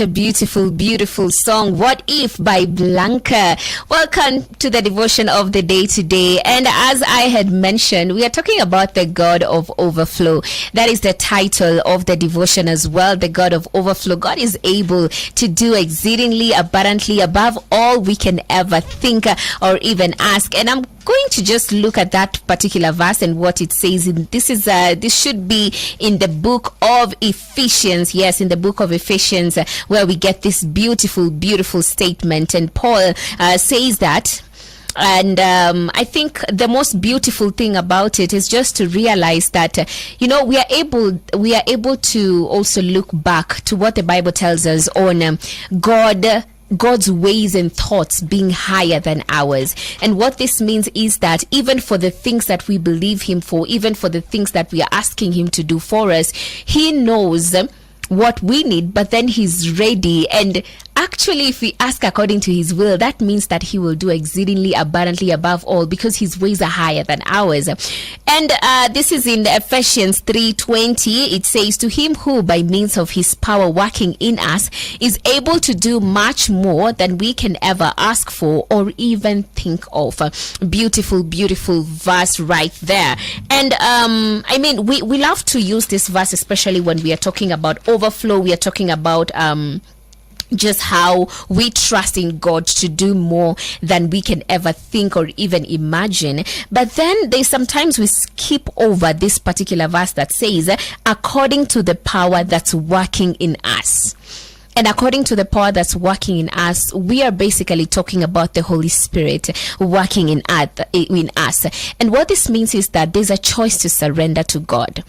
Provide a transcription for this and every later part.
A beautiful song, What If by Blanca. Welcome to the devotion of the day today. And as I had mentioned, we are talking about the God of Overflow. That is the title of the devotion as well, the God of Overflow. God is able to do exceedingly abundantly above all we can ever think or even ask. And I'm going to just look at that particular verse and what it says. This should be in the book of Ephesians. Yes, in the book of Ephesians, where we get this beautiful statement. And Paul says that. And I think the most beautiful thing about it is just to realize that we are able to also look back to what the Bible tells us on God's ways and thoughts being higher than ours. And what this means is that even for the things that we believe him for, even for the things that we are asking him to do for us, he knows what we need, but then he's ready. And actually, if we ask according to his will, that means that he will do exceedingly abundantly above all, because his ways are higher than ours. And this is in Ephesians 3:20. It says, to him who by means of his power working in us is able to do much more than we can ever ask for or even think of. Beautiful verse right there. And we love to use this verse, especially when we are talking about overflow. We are talking about just how we trust in God to do more than we can ever think or even imagine. But then sometimes we skip over this particular verse that says, according to the power that's working in us. And according to the power that's working in us, we are basically talking about the Holy Spirit working in us. And what this means is that there's a choice to surrender to God.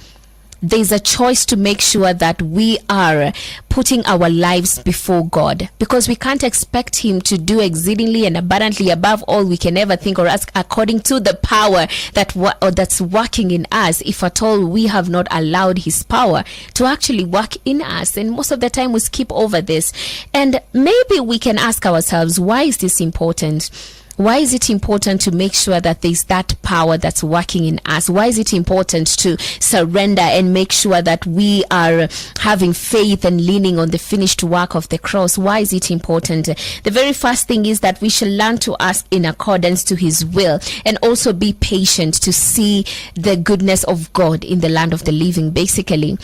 There's a choice to make sure that we are putting our lives before God, because we can't expect him to do exceedingly and abundantly above all we can ever think or ask according to the power that's working in us, if at all we have not allowed his power to actually work in us. And most of the time we skip over this. And maybe we can ask ourselves, why is this important? Why is it important to make sure that there's that power that's working in us? Why is it important to surrender and make sure that we are having faith and leaning on the finished work of the cross? Why is it important? The very first thing is that we shall learn to ask in accordance to his will, and also be patient to see the goodness of God in the land of the living, basically.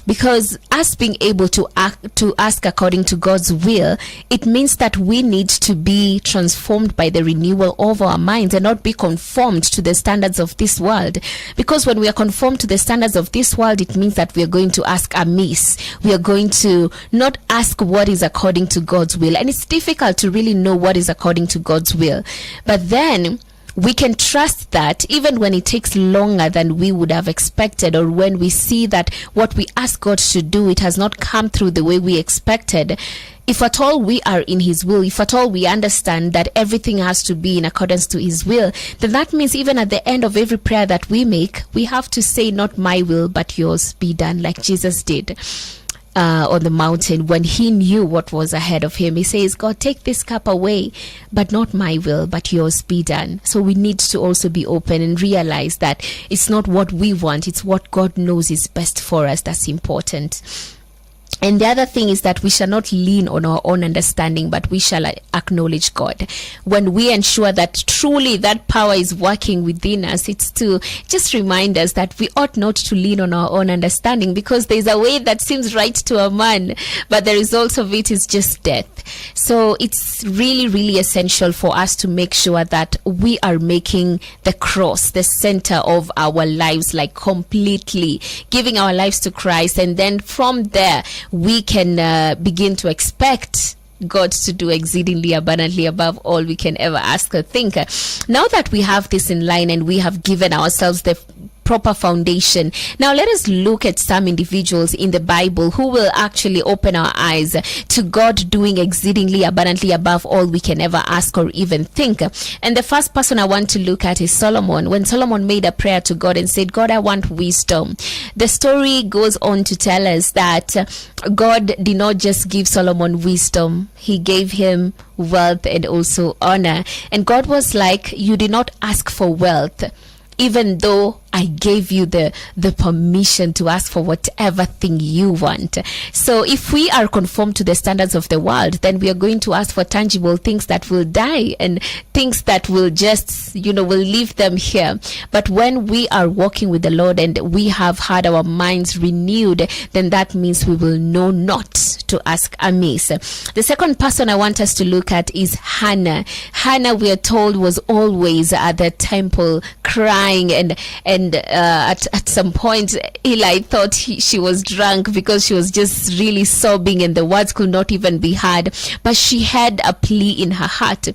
Because us being able to ask according to God's will, it means that we need to be transformed by the renewal of our minds and not be conformed to the standards of this world. Because when we are conformed to the standards of this world, it means that we are going to ask amiss. We are going to not ask what is according to God's will. And it's difficult to really know what is according to God's will. But then we can trust that even when it takes longer than we would have expected, or when we see that what we ask God to do, it has not come through the way we expected. If at all we are in his will, if at all we understand that everything has to be in accordance to his will, then that means even at the end of every prayer that we make, we have to say, not my will, but yours be done, like Jesus did on the mountain when he knew what was ahead of him. He says, God, take this cup away, but not my will, but yours be done. So we need to also be open and realize that it's not what we want, it's what God knows is best for us that's important. And the other thing is that we shall not lean on our own understanding, but we shall acknowledge God. When we ensure that truly that power is working within us, it's to just remind us that we ought not to lean on our own understanding, because there's a way that seems right to a man, but the result of it is just death. So it's really essential for us to make sure that we are making the cross the center of our lives, like completely giving our lives to Christ. And then from there, we can begin to expect God to do exceedingly abundantly above all we can ever ask or think. Now that we have this in line and we have given ourselves the proper foundation, now let us look at some individuals in the Bible who will actually open our eyes to God doing exceedingly abundantly above all we can ever ask or even think. And the first person I want to look at is Solomon. When Solomon made a prayer to God and said, God, I want wisdom, the story goes on to tell us that God did not just give Solomon wisdom, he gave him wealth and also honor. And God was like, you did not ask for wealth, even though I gave you the permission to ask for whatever thing you want. So if we are conformed to the standards of the world, then we are going to ask for tangible things that will die and things that will just, will leave them here. But when we are walking with the Lord and we have had our minds renewed, then that means we will know not to ask amiss. The second person I want us to look at is Hannah. Hannah, we are told, was always at the temple crying, and at some point Eli thought she was drunk because she was just really sobbing and the words could not even be heard. But she had a plea in her heart,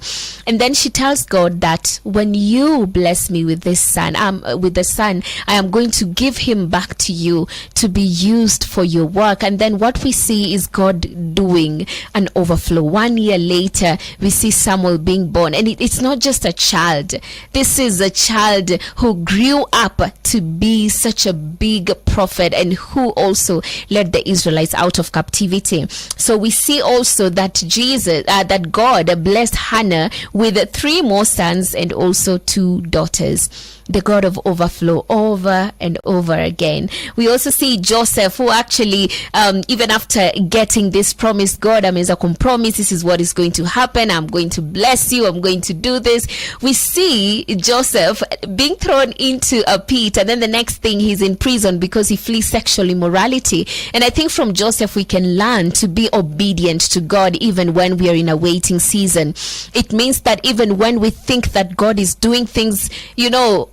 and then she tells God that when you bless me with this son, I am going to give him back to you to be used for your work. And then what we see is God doing an overflow. 1 year later, we see Samuel being born, and it's not just a child. This is a child who grew up to be such a big prophet and who also led the Israelites out of captivity. So we see also that that God blessed Hannah with 3 more sons and also 2 daughters. The God of overflow over and over again. We also see Joseph, who actually, even after getting this promise, God, ameza compromise, this is what is going to happen. I'm going to bless you. I'm going to do this. We see Joseph being thrown into a pit, and then the next thing he's in prison because he flees sexual immorality. And I think from Joseph we can learn to be obedient to God even when we are in a waiting season. It means that even when we think that God is doing things,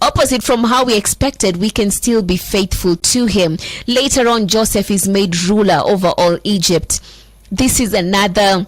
opposite from how we expected, we can still be faithful to him. Later on, Joseph is made ruler over all Egypt. This is another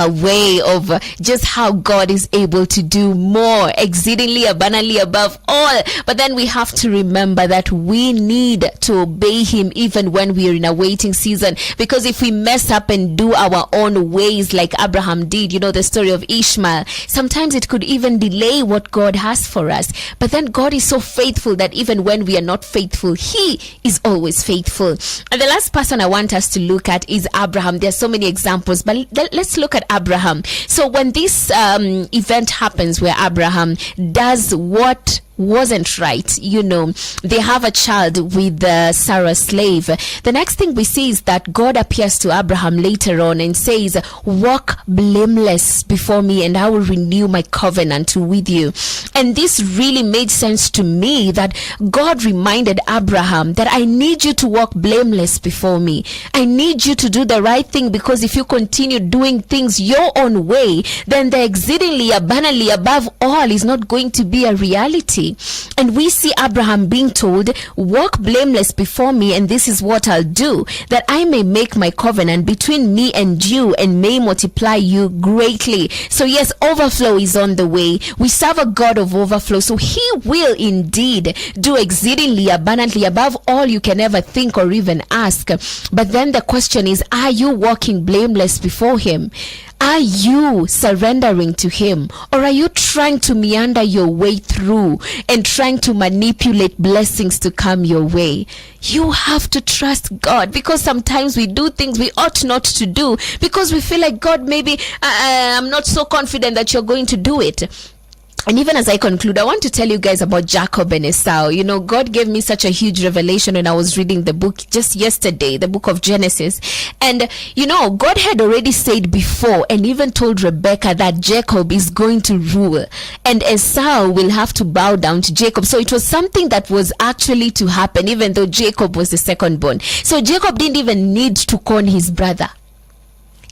way of just how God is able to do more, exceedingly abundantly above all. But then we have to remember that we need to obey him even when we are in a waiting season, because if we mess up and do our own ways like Abraham did, the story of Ishmael, sometimes it could even delay what God has for us. But then God is so faithful that even when we are not faithful, he is always faithful. And the last person I want us to look at is Abraham. There's so many examples, but let's look at Abraham. So when this event happens where Abraham does what wasn't right, they have a child with Sarah's slave. The next thing we see is that God appears to Abraham later on and says, walk blameless before me and I will renew my covenant with you. And this really made sense to me, that God reminded Abraham that I need you to walk blameless before me. I need you to do the right thing, because if you continue doing things your own way, then the exceedingly abundantly above all is not going to be a reality. And we see Abraham being told, walk blameless before me, and this is what I'll do, that I may make my covenant between me and you and may multiply you greatly. So yes, overflow is on the way. We serve a God of overflow, so he will indeed do exceedingly abundantly above all you can ever think or even ask. But then the question is, are you walking blameless before him? Are you surrendering to him, or are you trying to meander your way through and trying to manipulate blessings to come your way? You have to trust God, because sometimes we do things we ought not to do because we feel like, God, maybe I'm not so confident that you're going to do it. And even as I conclude, I want to tell you guys about Jacob and Esau. God gave me such a huge revelation when I was reading the book just yesterday, the book of Genesis. And, God had already said before and even told Rebecca that Jacob is going to rule and Esau will have to bow down to Jacob. So it was something that was actually to happen, even though Jacob was the second born. So Jacob didn't even need to con his brother.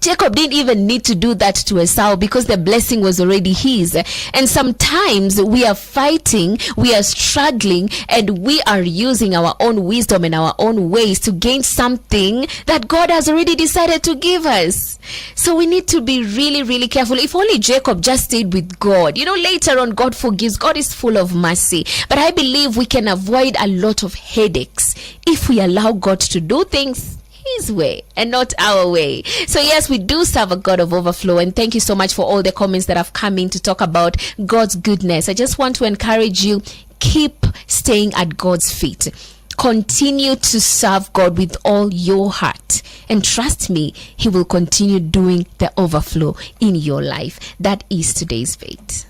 Jacob didn't even need to do that to Esau because the blessing was already his. And sometimes we are fighting, we are struggling, and we are using our own wisdom and our own ways to gain something that God has already decided to give us. So we need to be really, really careful. If only Jacob just stayed with God. Later on, God forgives. God is full of mercy. But I believe we can avoid a lot of headaches if we allow God to do things his way and not our way. So yes, we do serve a God of overflow, and thank you so much for all the comments that have come in to talk about God's goodness. I just want to encourage you, keep staying at God's feet. Continue to serve God with all your heart, and trust me, he will continue doing the overflow in your life. That is today's bait.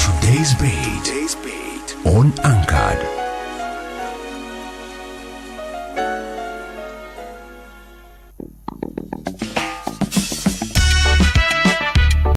Today's bait. on Anchored.